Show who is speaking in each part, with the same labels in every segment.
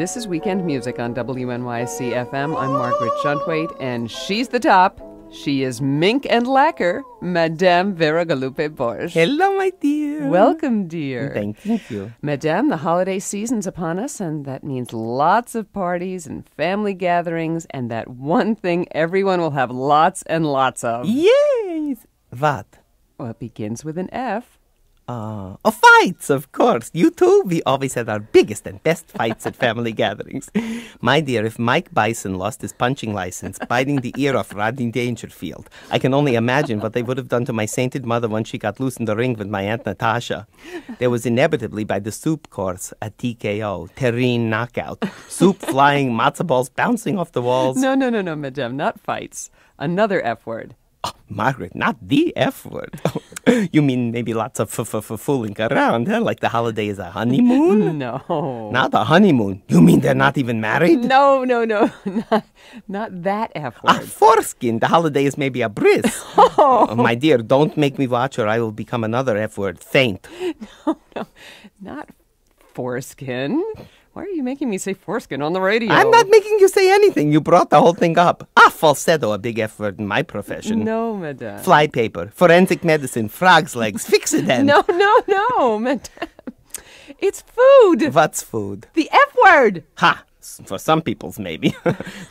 Speaker 1: This is Weekend Music on WNYC FM. I'm Margaret Juntwaite, and she's the top. She is mink and lacquer, Madame Vera Galupe-Borszkh.
Speaker 2: Hello, my dear.
Speaker 1: Welcome, dear.
Speaker 2: Thank you.
Speaker 1: Madame, the holiday season's upon us, and that means lots of parties and family gatherings, and that one thing everyone will have lots and lots of.
Speaker 2: Yes. What?
Speaker 1: Well, it begins with an F.
Speaker 2: Fights, of course. You too? We always had our biggest and best fights at family gatherings. My dear, if Mike Bison lost his punching license biting the ear off Rodney Dangerfield, I can only imagine what they would have done to my sainted mother once she got loose in the ring with my Aunt Natasha. There was inevitably, by the soup course, a TKO, terrine knockout. Soup flying, matzo balls bouncing off the walls.
Speaker 1: No, Madame, not fights. Another F word.
Speaker 2: Oh, Margaret, not the F word. You mean maybe lots of fooling around, huh? Like the holiday is a honeymoon?
Speaker 1: No.
Speaker 2: Not a honeymoon. You mean they're not even married?
Speaker 1: No. Not that F word.
Speaker 2: Foreskin. The holiday is maybe a bris. Oh, my dear, don't make me watch or I will become another F word. Faint.
Speaker 1: No, not foreskin. Why are you making me say foreskin on the radio?
Speaker 2: I'm not making you say anything. You brought the whole thing up. Falsetto, a big F word in my profession.
Speaker 1: No, Madame.
Speaker 2: Flypaper, forensic medicine, frog's legs, fix it then.
Speaker 1: No, Madame. It's food.
Speaker 2: What's food?
Speaker 1: The F word.
Speaker 2: Ha! For some people's, maybe.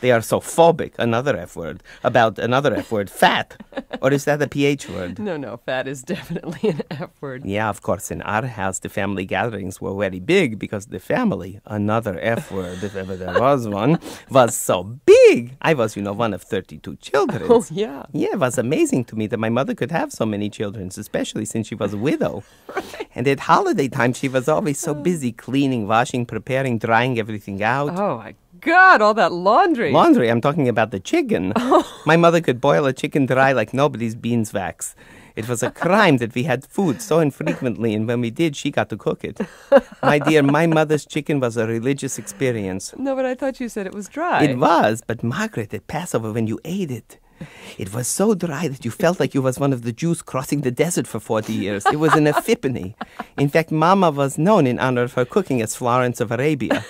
Speaker 2: They are so phobic. Another F word. About another F word. Fat. Or is that a PH word?
Speaker 1: No. Fat is definitely an F word.
Speaker 2: Yeah, of course. In our house, the family gatherings were very big because the family, another F word, if ever there was one, was so big. I was, one of 32 children.
Speaker 1: Oh, yeah.
Speaker 2: Yeah, it was amazing to me that my mother could have so many children, especially since she was a widow.
Speaker 1: Right.
Speaker 2: And at holiday time, she was always so busy cleaning, washing, preparing, drying everything out.
Speaker 1: Oh, my God, all that laundry.
Speaker 2: Laundry, I'm talking about the chicken.
Speaker 1: Oh.
Speaker 2: My mother could boil a chicken dry like nobody's beeswax. It was a crime that we had food so infrequently, and when we did, she got to cook it. My dear, my mother's chicken was a religious experience.
Speaker 1: No, but I thought you said it was dry.
Speaker 2: It was, but Margaret, at Passover, when you ate it, it was so dry that you felt like you was one of the Jews crossing the desert for 40 years. It was an epiphany. In fact, Mama was known in honor of her cooking as Florence of Arabia.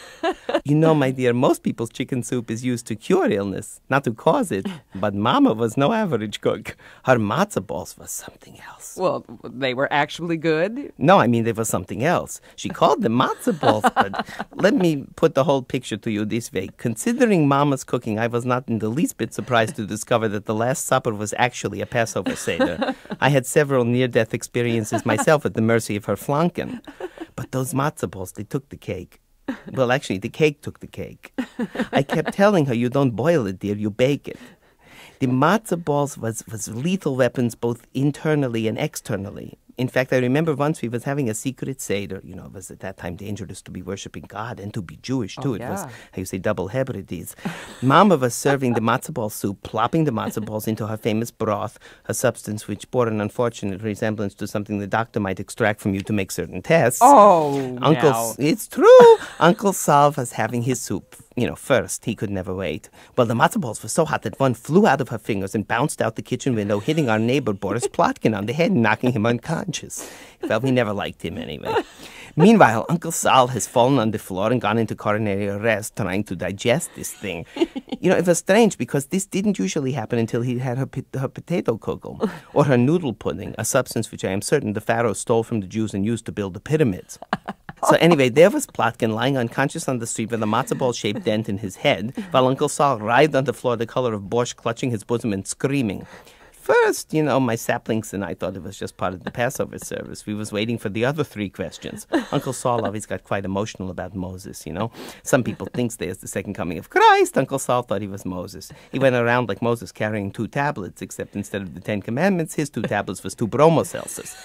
Speaker 2: My dear, most people's chicken soup is used to cure illness, not to cause it. But Mama was no average cook. Her matzo balls was something else.
Speaker 1: Well, they were actually good?
Speaker 2: No, I mean, they were something else. She called them matzo balls, but let me put the whole picture to you this way. Considering Mama's cooking, I was not in the least bit surprised to discover that the Last Supper was actually a Passover Seder. I had several near-death experiences myself at the mercy of her flanken. But those matzo balls, they took the cake. Well, actually, the cake took the cake. I kept telling her, you don't boil it, dear, you bake it. The matzo balls was lethal weapons both internally and externally. In fact, I remember once we was having a secret Seder. It was at that time dangerous to be worshiping God and to be Jewish, too.
Speaker 1: Oh, yeah.
Speaker 2: It was, how you say, double Hebrides. Mama was serving the matzo ball soup, plopping the matzo balls into her famous broth, a substance which bore an unfortunate resemblance to something the doctor might extract from you to make certain tests.
Speaker 1: Oh,
Speaker 2: It's true. Uncle Sal was having his soup. First, he could never wait. Well, the matzo balls were so hot that one flew out of her fingers and bounced out the kitchen window, hitting our neighbor Boris Plotkin on the head and knocking him unconscious. Well, we never liked him anyway. Meanwhile, Uncle Sal has fallen on the floor and gone into coronary arrest trying to digest this thing. It was strange because this didn't usually happen until he had her potato kugel or her noodle pudding, a substance which I am certain the pharaohs stole from the Jews and used to build the pyramids. So anyway, there was Plotkin lying unconscious on the street with a matzo ball-shaped dent in his head, while Uncle Sal writhed on the floor the color of Borszkh, clutching his bosom and screaming. First, my saplings and I thought it was just part of the Passover service. We was waiting for the other 3 questions. Uncle Saul always got quite emotional about Moses, Some people think there's the second coming of Christ. Uncle Saul thought he was Moses. He went around like Moses carrying 2 tablets, except instead of the 10 Commandments, his 2 tablets was 2 bromo seltzers.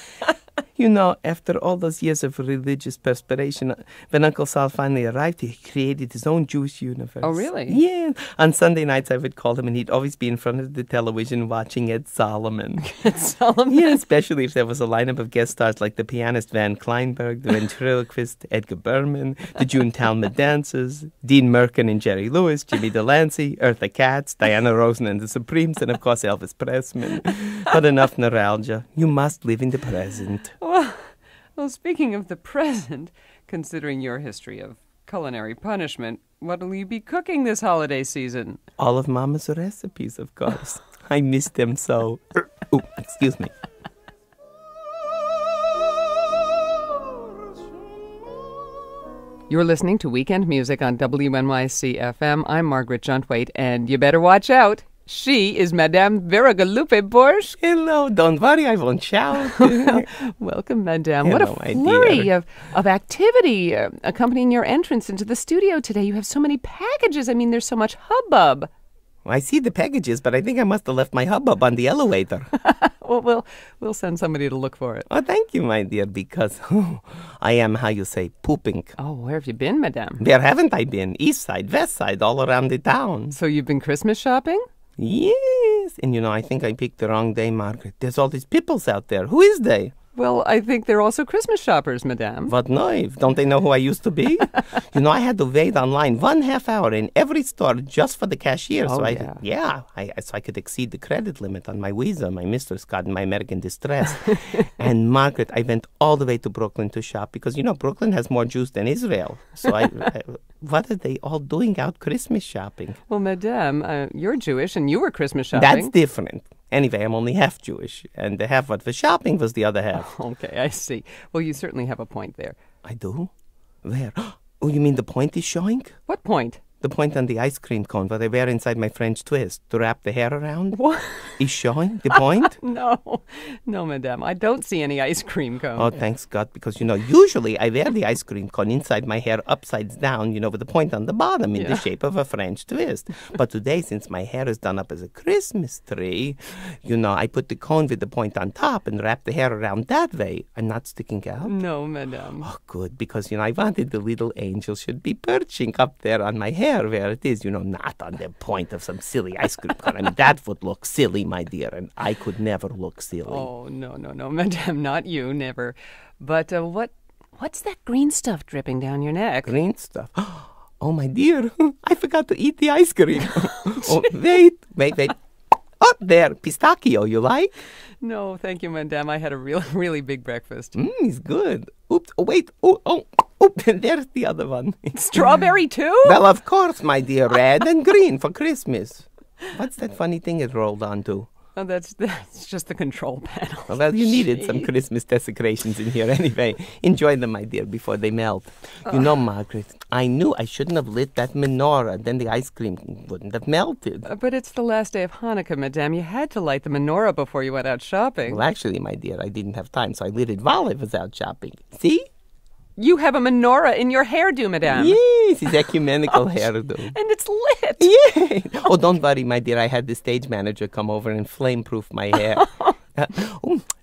Speaker 2: After all those years of religious perspiration, when Uncle Sal finally arrived, he created his own Jewish universe.
Speaker 1: Oh, really?
Speaker 2: Yeah. On Sunday nights, I would call him, and he'd always be in front of the television watching Ed Solomon.
Speaker 1: Ed Solomon?
Speaker 2: Yeah, especially if there was a lineup of guest stars like the pianist Van Kleinberg, the ventriloquist Edgar Berman, the June Talmud dancers, Dean Merkin and Jerry Lewis, Jimmy Delancey, Eartha Katz, Diana Rosen and the Supremes, and of course Elvis Pressman. But enough neuralgia. You must live in the present.
Speaker 1: Well, speaking of the present, considering your history of culinary punishment. What'll you be cooking this holiday season?
Speaker 2: All of Mama's recipes, of course. I miss them so. Oh, excuse me.
Speaker 1: You're listening to Weekend Music on WNYC FM. I'm Margaret Juntwaite, and you better watch out. She is Madame Vera Galupe-Borszkh.
Speaker 2: Hello, don't worry, I won't shout.
Speaker 1: Welcome, Madame.
Speaker 2: Hello,
Speaker 1: what a flurry of activity accompanying your entrance into the studio today. You have so many packages. I mean, there's so much hubbub.
Speaker 2: I see the packages, but I think I must have left my hubbub on the elevator.
Speaker 1: Well, we'll send somebody to look for it.
Speaker 2: Oh, thank you, my dear, because I am, how you say, pooping.
Speaker 1: Oh, where have you been, Madame?
Speaker 2: Where haven't I been? East side, west side, all around the town.
Speaker 1: So you've been Christmas shopping?
Speaker 2: Yes. And, I think I picked the wrong day, Margaret. There's all these peoples out there. Who is they?
Speaker 1: Well, I think they're also Christmas shoppers, Madame.
Speaker 2: What naive? Don't they know who I used to be? I had to wait online 1/2 hour in every store just for the cashier.
Speaker 1: Oh,
Speaker 2: so so I could exceed the credit limit on my Visa, my Mister's card, and my American Distress. And Margaret, I went all the way to Brooklyn to shop because, Brooklyn has more Jews than Israel. So what are they all doing out Christmas shopping?
Speaker 1: Well, Madame, you're Jewish and you were Christmas shopping.
Speaker 2: That's different. Anyway, I'm only half Jewish, and the half what was shopping was the other half.
Speaker 1: Okay, I see. Well, you certainly have a point there.
Speaker 2: I do? Where? Oh, you mean the point is showing?
Speaker 1: What point?
Speaker 2: The point on the ice cream cone where I wear inside my French twist to wrap the hair around.
Speaker 1: What?
Speaker 2: Is showing the point?
Speaker 1: No, Madame, I don't see any ice cream cone.
Speaker 2: Oh, thanks God, because, usually I wear the ice cream cone inside my hair upside down, with the point on the bottom in the shape of a French twist. But today, since my hair is done up as a Christmas tree, I put the cone with the point on top and wrap the hair around that way. I'm not sticking out.
Speaker 1: No, Madame.
Speaker 2: Oh, good, because, I wanted the little angel should be perching up there on my hair where it is, not on the point of some silly ice cream cone. I mean, that would look silly, my dear, and I could never look silly.
Speaker 1: Oh, no, Madame, not you, never. But what's that green stuff dripping down your neck?
Speaker 2: Green stuff? Oh, my dear, I forgot to eat the ice cream. Oh, wait. Oh, there, pistachio, you like?
Speaker 1: No, thank you, Madame. I had a really big breakfast.
Speaker 2: It's good. Oops, oh, wait. Oh, there's the other one.
Speaker 1: Strawberry, too?
Speaker 2: Well, of course, my dear, red and green for Christmas. What's that funny thing it rolled onto?
Speaker 1: Oh, that's just the control panel.
Speaker 2: Well, you needed some Christmas desecrations in here anyway. Enjoy them, my dear, before they melt. Margaret, I knew I shouldn't have lit that menorah. Then the ice cream wouldn't have melted.
Speaker 1: But it's the last day of Hanukkah, Madame. You had to light the menorah before you went out shopping.
Speaker 2: Well, actually, my dear, I didn't have time, so I lit it while I was out shopping. See?
Speaker 1: You have a menorah in your hairdo, Madame.
Speaker 2: Yes, his ecumenical hairdo.
Speaker 1: And it's lit.
Speaker 2: Yeah. Oh, don't worry, my dear. I had the stage manager come over and flame-proof my hair.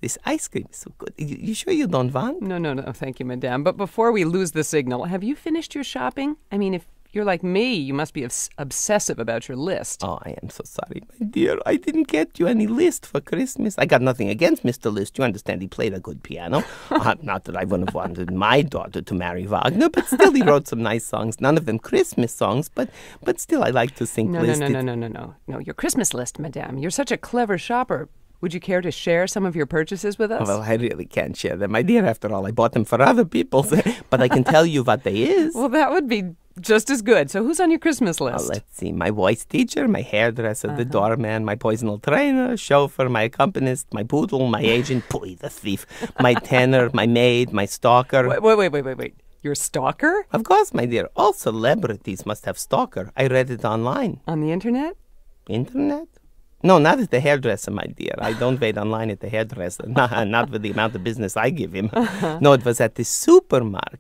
Speaker 2: This ice cream is so good. You sure you don't want?
Speaker 1: No, thank you, Madame. But before we lose the signal, have you finished your shopping? I mean, if you're like me, you must be obsessive about your list.
Speaker 2: Oh, I am so sorry, my dear. I didn't get you any Liszt for Christmas. I got nothing against Mr. Liszt. You understand, he played a good piano. Not that I wouldn't have wanted my daughter to marry Wagner, but still he wrote some nice songs. None of them Christmas songs, but still I like to sing Liszt.
Speaker 1: No, your Christmas list, Madame. You're such a clever shopper. Would you care to share some of your purchases with us?
Speaker 2: Well, I really can't share them, my dear. After all, I bought them for other people. But I can tell you what they is.
Speaker 1: Well, that would be just as good. So who's on your Christmas list?
Speaker 2: Let's see. My voice teacher, my hairdresser, the doorman, my personal trainer, chauffeur, my accompanist, my poodle, my agent, boy, the thief, my tenor, my maid, my stalker.
Speaker 1: Wait. Your stalker?
Speaker 2: Of course, my dear. All celebrities must have stalker. I read it online.
Speaker 1: On the internet?
Speaker 2: Internet? No, not at the hairdresser, my dear. I don't wait online at the hairdresser. Not with the amount of business I give him. No, it was at the supermarket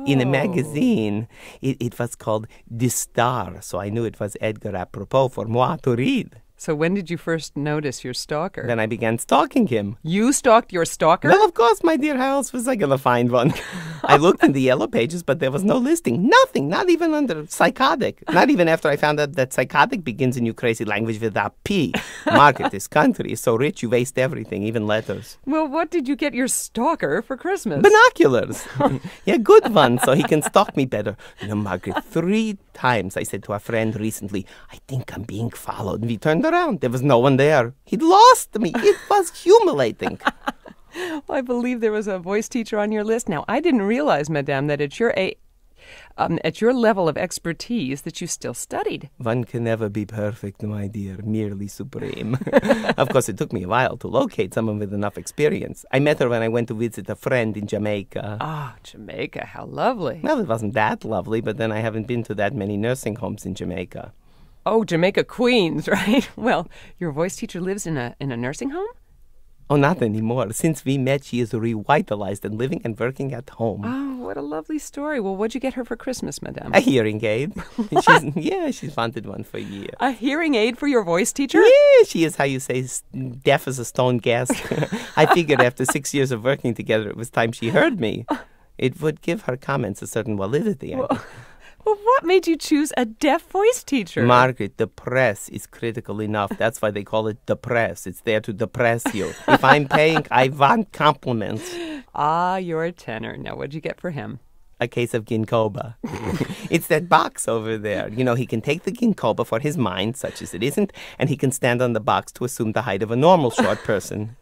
Speaker 2: in a magazine. It was called The Star, so I knew it was Edgar apropos for moi to read.
Speaker 1: So when did you first notice your stalker?
Speaker 2: Then I began stalking him.
Speaker 1: You stalked your stalker?
Speaker 2: Well, of course, my dear. How else was I going to find one? I looked in the yellow pages, but there was no listing. Nothing. Not even under psychotic. Not even after I found out that psychotic begins a new crazy language with a P. Margaret, this country is so rich you waste everything, even letters.
Speaker 1: Well, what did you get your stalker for Christmas?
Speaker 2: Binoculars. Yeah, good one, so he can stalk me better. Margaret, 3 times I said to a friend recently, I think I'm being followed. We turned around. There was no one there. He'd lost me. It was humiliating.
Speaker 1: Well, I believe there was a voice teacher on your list. Now, I didn't realize, Madame, that at your age... at your level of expertise that you still studied.
Speaker 2: One can never be perfect, my dear, merely supreme. Of course, it took me a while to locate someone with enough experience. I met her when I went to visit a friend in Jamaica.
Speaker 1: Ah, Jamaica, how lovely.
Speaker 2: Well, it wasn't that lovely, but then I haven't been to that many nursing homes in Jamaica.
Speaker 1: Oh, Jamaica, Queens, right? Well, your voice teacher lives in a nursing home?
Speaker 2: Oh, not anymore. Since we met, she is revitalized and living and working at home.
Speaker 1: Oh, what a lovely story. Well, what'd you get her for Christmas, madame?
Speaker 2: A hearing aid. She's wanted one for a year.
Speaker 1: A hearing aid for your voice teacher?
Speaker 2: Yeah, she is, how you say, deaf as a stone guest. I figured after 6 years of working together, it was time she heard me. It would give her comments a certain validity.
Speaker 1: Well, what made you choose a deaf voice teacher?
Speaker 2: Margaret, the press is critical enough. That's why they call it the press. It's there to depress you. If I'm paying, I want compliments.
Speaker 1: Ah, you're a tenor. Now, what'd you get for him?
Speaker 2: A case of ginkgoba. It's that box over there. You know, he can take the ginkgoba for his mind, such as it isn't, and he can stand on the box to assume the height of a normal short person.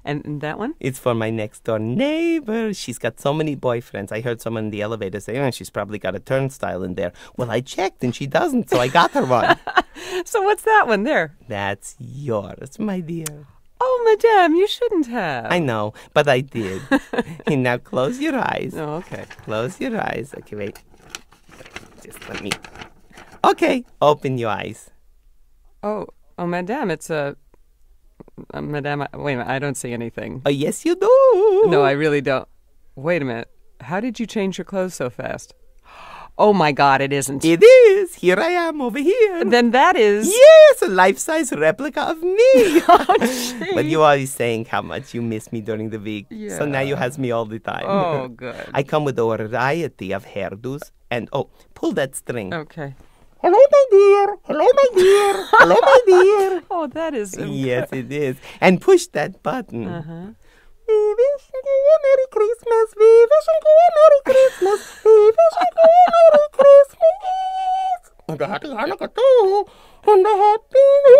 Speaker 1: And that one?
Speaker 2: It's for my next-door neighbor. She's got so many boyfriends. I heard someone in the elevator say, oh, she's probably got a turnstile in there. Well, I checked, and she doesn't, so I got her one.
Speaker 1: So what's that one there?
Speaker 2: That's yours, my dear.
Speaker 1: Oh, madame, you shouldn't have.
Speaker 2: I know, but I did. And now close your eyes.
Speaker 1: Oh, okay.
Speaker 2: Close your eyes. Okay, wait. Just let me... Okay, open your eyes.
Speaker 1: Oh, madame, it's a... madame, wait a minute, I don't see anything.
Speaker 2: Oh, yes, you do.
Speaker 1: No, I really don't. Wait a minute. How did you change your clothes so fast? Oh, my God, it isn't.
Speaker 2: It is. Here I am over here.
Speaker 1: Then that is...
Speaker 2: Yes, a life-size replica of me.
Speaker 1: Oh, gee.
Speaker 2: But you always saying how much you miss me during the week.
Speaker 1: Yeah.
Speaker 2: So now you has me all the time.
Speaker 1: Oh, good.
Speaker 2: I come with a variety of hairdos. And, pull that string.
Speaker 1: Okay.
Speaker 2: Hello, my dear. Hello, my dear. Hello, my dear.
Speaker 1: Oh, that is...
Speaker 2: Yes, it is. And push that button.
Speaker 1: Uh-huh.
Speaker 2: We wish you a Merry Christmas. We wish you a Merry Christmas. We wish you a Merry Christmas. And a Happy Hanukkah too. And a Happy New